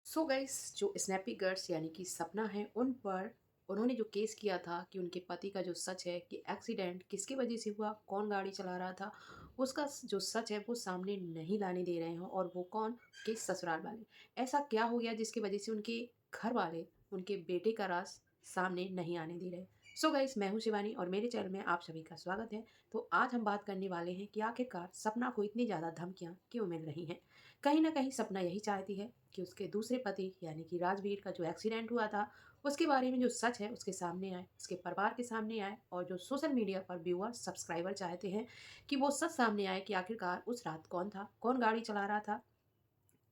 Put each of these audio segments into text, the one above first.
So guys जो snappy girls यानी कि सपना है उन पर उन्होंने जो केस किया था कि उनके पति का जो सच है कि एक्सीडेंट किसकी वजह से हुआ, कौन गाड़ी चला रहा था, उसका जो सच है वो सामने नहीं लाने दे रहे हैं। और वो कौन के ससुराल वाले। ऐसा क्या हो गया जिसकी वजह से उनके घर वाले उनके बेटे का राज सामने नहीं आने दे रहे। सो गाइस मैं हूँ शिवानी और मेरे चैनल में आप सभी का स्वागत है। तो आज हम बात करने वाले हैं कि आखिरकार सपना को इतनी ज़्यादा धमकियाँ क्यों मिल रही हैं। कहीं ना कहीं सपना यही चाहती है कि उसके दूसरे पति यानी कि राजवीर का जो एक्सीडेंट हुआ था उसके बारे में जो सच है उसके सामने आए, उसके परिवार के सामने आए। और जो सोशल मीडिया पर व्यूअर सब्सक्राइबर चाहते हैं कि वो सच सामने आए कि आखिरकार उस रात कौन था, कौन गाड़ी चला रहा था।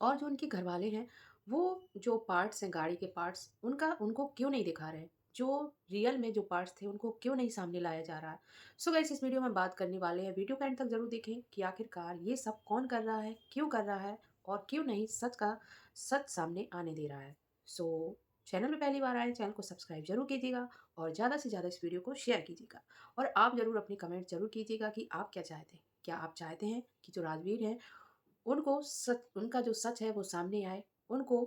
और जो उनके घरवाले हैं वो जो पार्ट्स हैं, गाड़ी के पार्ट्स उनका उनको क्यों नहीं दिखा रहे हैं, जो रियल में जो पार्ट्स थे उनको क्यों नहीं सामने लाया जा रहा है। सो गाइस इस वीडियो में बात करने वाले हैं, वीडियो का एंड तक जरूर देखें कि आखिरकार ये सब कौन कर रहा है, क्यों कर रहा है और क्यों नहीं सच सामने आने दे रहा है। सो चैनल में पहली बार आए चैनल को सब्सक्राइब जरूर कीजिएगा और ज़्यादा से ज़्यादा इस वीडियो को शेयर कीजिएगा। और आप ज़रूर अपनी कमेंट जरूर कीजिएगा कि आप क्या चाहते हैं। क्या आप चाहते हैं कि जो राजवीर है उनको सच, उनका जो सच है वो सामने आए उनको।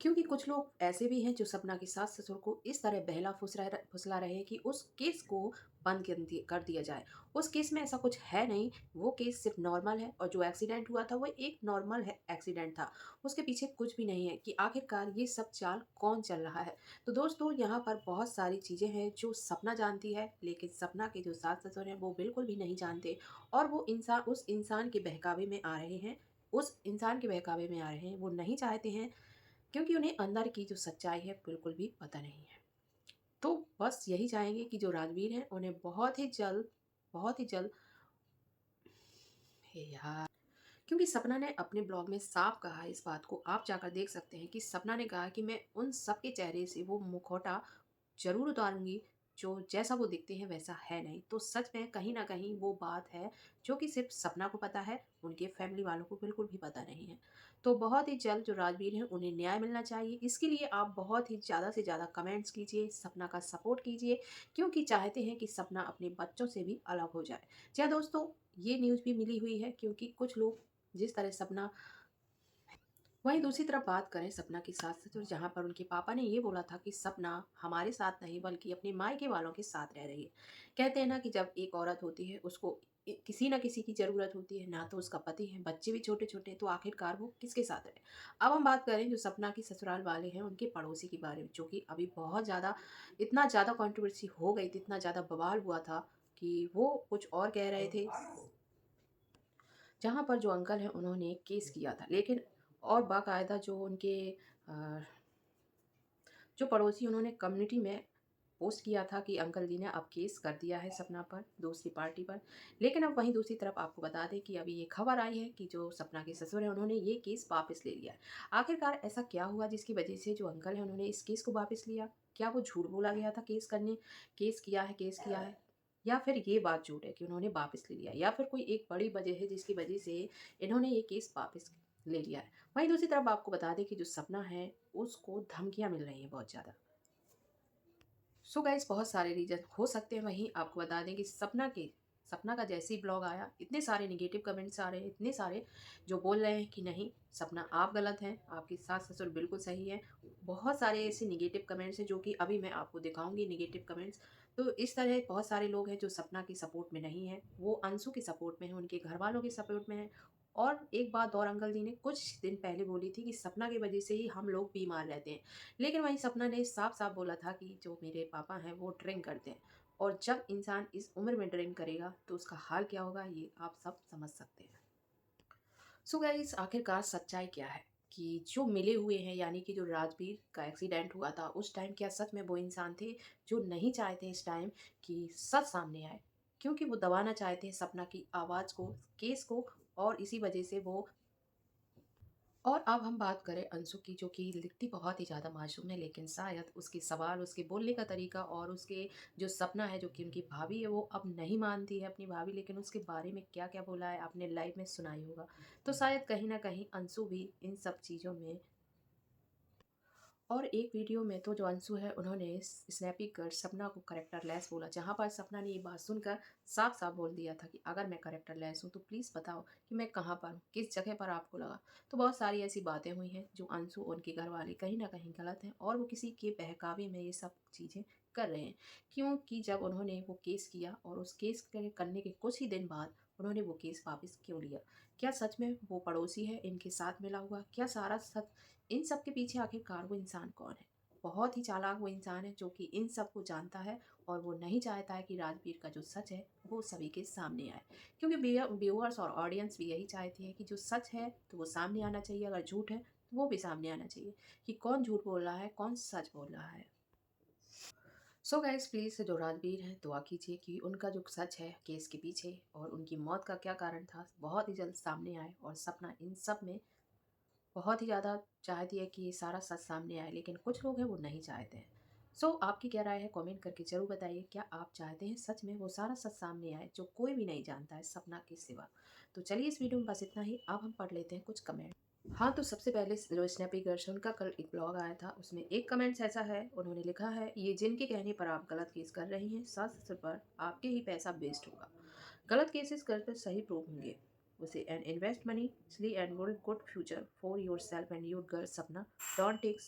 क्योंकि कुछ लोग ऐसे भी हैं जो सपना के सास ससुर को इस तरह बहला फुसला रहे हैं कि उस केस को बंद कर दिया जाए। उस केस में ऐसा कुछ है नहीं, वो केस सिर्फ नॉर्मल है और जो एक्सीडेंट हुआ था वो एक नॉर्मल है एक्सीडेंट था। उसके पीछे कुछ भी नहीं है कि आखिरकार ये सब चाल कौन चल रहा है। तो दोस्तों यहाँ पर बहुत सारी चीज़ें हैं जो सपना जानती है लेकिन सपना के जो सास ससुर हैं वो बिल्कुल भी नहीं जानते। और वो इंसान उस इंसान के बहकावे में आ रहे हैं, उस इंसान के बहकावे में आ रहे हैं, वो नहीं चाहते हैं क्योंकि उन्हें अंदर की जो सच्चाई है बिल्कुल भी पता नहीं है। तो बस यही चाहेंगे कि जो राजवीर हैं उन्हें बहुत ही जल्द हे यार, क्योंकि सपना ने अपने ब्लॉग में साफ कहा है इस बात को, आप जाकर देख सकते हैं कि सपना ने कहा कि मैं उन सबके चेहरे से वो मुखौटा ज़रूर उतारूँगी, जो जैसा वो दिखते हैं वैसा है नहीं। तो सच में कहीं न कहीं वो बात है जो कि सिर्फ़ सपना को पता है, उनके फैमिली वालों को बिल्कुल भी पता नहीं है। तो बहुत ही जल्द जो राजवीर हैं उन्हें न्याय मिलना चाहिए। इसके लिए आप बहुत ही ज़्यादा से ज़्यादा कमेंट्स कीजिए, सपना का सपोर्ट कीजिए क्योंकि चाहते हैं कि सपना अपने बच्चों से भी अलग हो जाए। जी हाँ दोस्तों, ये न्यूज़ भी मिली हुई है क्योंकि कुछ लोग जिस तरह सपना, वहीं दूसरी तरफ बात करें सपना की सास-ससुर, जहाँ पर उनके पापा ने ये बोला था कि सपना हमारे साथ नहीं बल्कि अपने मायके वालों के साथ रह रही है। कहते हैं ना कि जब एक औरत होती है उसको किसी न किसी की ज़रूरत होती है, ना तो उसका पति है, बच्चे भी छोटे-छोटे, तो आखिरकार वो किसके साथ रहे। अब हम बात करें जो सपना की ससुराल वाले हैं उनके पड़ोसी के बारे में, जो कि अभी बहुत ज़्यादा, इतना ज़्यादा कंट्रोवर्सी हो गई थी, इतना ज़्यादा बवाल हुआ था कि वो कुछ और कह रहे थे, जहाँ पर जो अंकल हैं उन्होंने केस किया था। लेकिन और बाकायदा जो उनके अ, जो पड़ोसी उन्होंने कम्युनिटी में पोस्ट किया था कि अंकल जी ने अब केस कर दिया है सपना पर, दूसरी पार्टी पर। लेकिन अब वहीं दूसरी तरफ आपको बता दें कि अभी ये खबर आई है कि जो सपना के ससुर हैं उन्होंने ये केस वापस ले लिया है। आखिरकार ऐसा क्या हुआ जिसकी वजह से जो अंकल हैं उन्होंने इस केस को वापस लिया? क्या वो झूठ बोला गया था केस किया है, या फिर ये बात झूठ है कि उन्होंने वापस ले लिया, या फिर कोई एक बड़ी वजह है जिसकी वजह से इन्होंने ये केस वापस ले लिया है। वहीं दूसरी तरफ आपको बता दें कि जो सपना है उसको धमकियाँ मिल रही हैं बहुत ज़्यादा। सो गाइस बहुत सारे रीज़न हो सकते हैं। वहीं आपको बता दें कि सपना का जैसे ही ब्लॉग आया इतने सारे नेगेटिव कमेंट्स आ रहे हैं, इतने सारे जो बोल रहे हैं कि नहीं सपना आप गलत हैं, आपके सास ससुर बिल्कुल सही है। बहुत सारे ऐसे नेगेटिव कमेंट्स हैं जो कि अभी मैं आपको दिखाऊंगी नेगेटिव कमेंट्स। तो इस तरह बहुत सारे लोग हैं जो सपना की सपोर्ट में नहीं है, वो अंशु के सपोर्ट में है, उनके घर वालों के सपोर्ट में है। और एक बात और अंकल जी ने कुछ दिन पहले बोली थी कि सपना की वजह से ही हम लोग बीमार रहते हैं। लेकिन वहीं सपना ने साफ-साफ बोला था कि जो मेरे पापा हैं वो ड्रिंक करते हैं और जब इंसान इस उम्र में ड्रिंक करेगा तो उसका हाल क्या होगा ये आप सब समझ सकते हैं। सो गाइस आखिरकार सच्चाई क्या है कि जो मिले हुए हैं, यानी कि जो राजवीर का एक्सीडेंट हुआ था उस टाइम क्या सच में वो इंसान थे जो नहीं चाहते इस टाइम कि सच सामने आए, क्योंकि वो दबाना चाहते हैं सपना की आवाज़ को, केस को। और इसी वजह से वो, और अब हम बात करें अंशु की, जो कि दिखती बहुत ही ज़्यादा मासूम है लेकिन शायद उसके सवाल, उसके बोलने का तरीका और उसके जो सपना है जो कि उनकी भाभी है वो अब नहीं मानती है अपनी भाभी, लेकिन उसके बारे में क्या क्या बोला है आपने लाइव में सुना ही होगा। तो शायद कहीं ना कहीं अंशु भी इन सब चीज़ों में, और एक वीडियो में तो जो अंशु है उन्होंने स्नैपी कर सपना को करेक्टर लेस बोला, जहाँ पर सपना ने ये बात सुनकर साफ साफ बोल दिया था कि अगर मैं करेक्टर लेस हूँ तो प्लीज़ बताओ कि मैं कहाँ पर हूँ, किस जगह पर आपको लगा। तो बहुत सारी ऐसी बातें हुई हैं जो अंशु और उनके घर वाले कहीं ना कहीं गलत हैं और वो किसी के बहकावे में ये सब चीज़ें कर रहे हैं। क्योंकि जब उन्होंने वो केस किया और उस केस करने के कुछ ही दिन बाद उन्होंने वो केस वापस क्यों लिया? क्या सच में वो पड़ोसी है इनके साथ मिला हुआ? क्या सारा सच इन सब के पीछे आखिरकार वो इंसान कौन है? बहुत ही चालाक वो इंसान है जो कि इन सब को जानता है और वो नहीं चाहता है कि राजवीर का जो सच है वो सभी के सामने आए। क्योंकि व्यूअर्स और ऑडियंस भी यही चाहती है कि जो सच है तो वो सामने आना चाहिए, अगर झूठ है तो वो भी सामने आना चाहिए कि कौन झूठ बोल रहा है, कौन सच बोल रहा है। सो गाइस प्लीज़ जो राजवीर हैं दुआ कीजिए कि उनका जो सच है केस के पीछे और उनकी मौत का क्या कारण था बहुत ही जल्द सामने आए। और सपना इन सब में बहुत ही ज़्यादा चाहती है कि ये सारा सच सामने आए, लेकिन कुछ लोग हैं वो नहीं चाहते हैं। सो आपकी क्या राय है कमेंट करके ज़रूर बताइए। क्या आप चाहते हैं सच में वो सारा सच सामने आए जो कोई भी नहीं जानता है सपना के सिवा? तो चलिए इस वीडियो में बस इतना ही। अब हम पढ़ लेते हैं कुछ कमेंट। हाँ, तो सबसे पहले जो स्नैपी गर्ल्स है उनका कल एक ब्लॉग आया था, उसमें एक कमेंट्स ऐसा है, उन्होंने लिखा है ये जिनके कहने पर आप गलत केस कर रही हैं सच पर आपके ही पैसा वेस्ट होगा। गलत केसेस कर कर सही प्रूव होंगे उसे and invest money sly and good future for your self and your girl Sapna don't take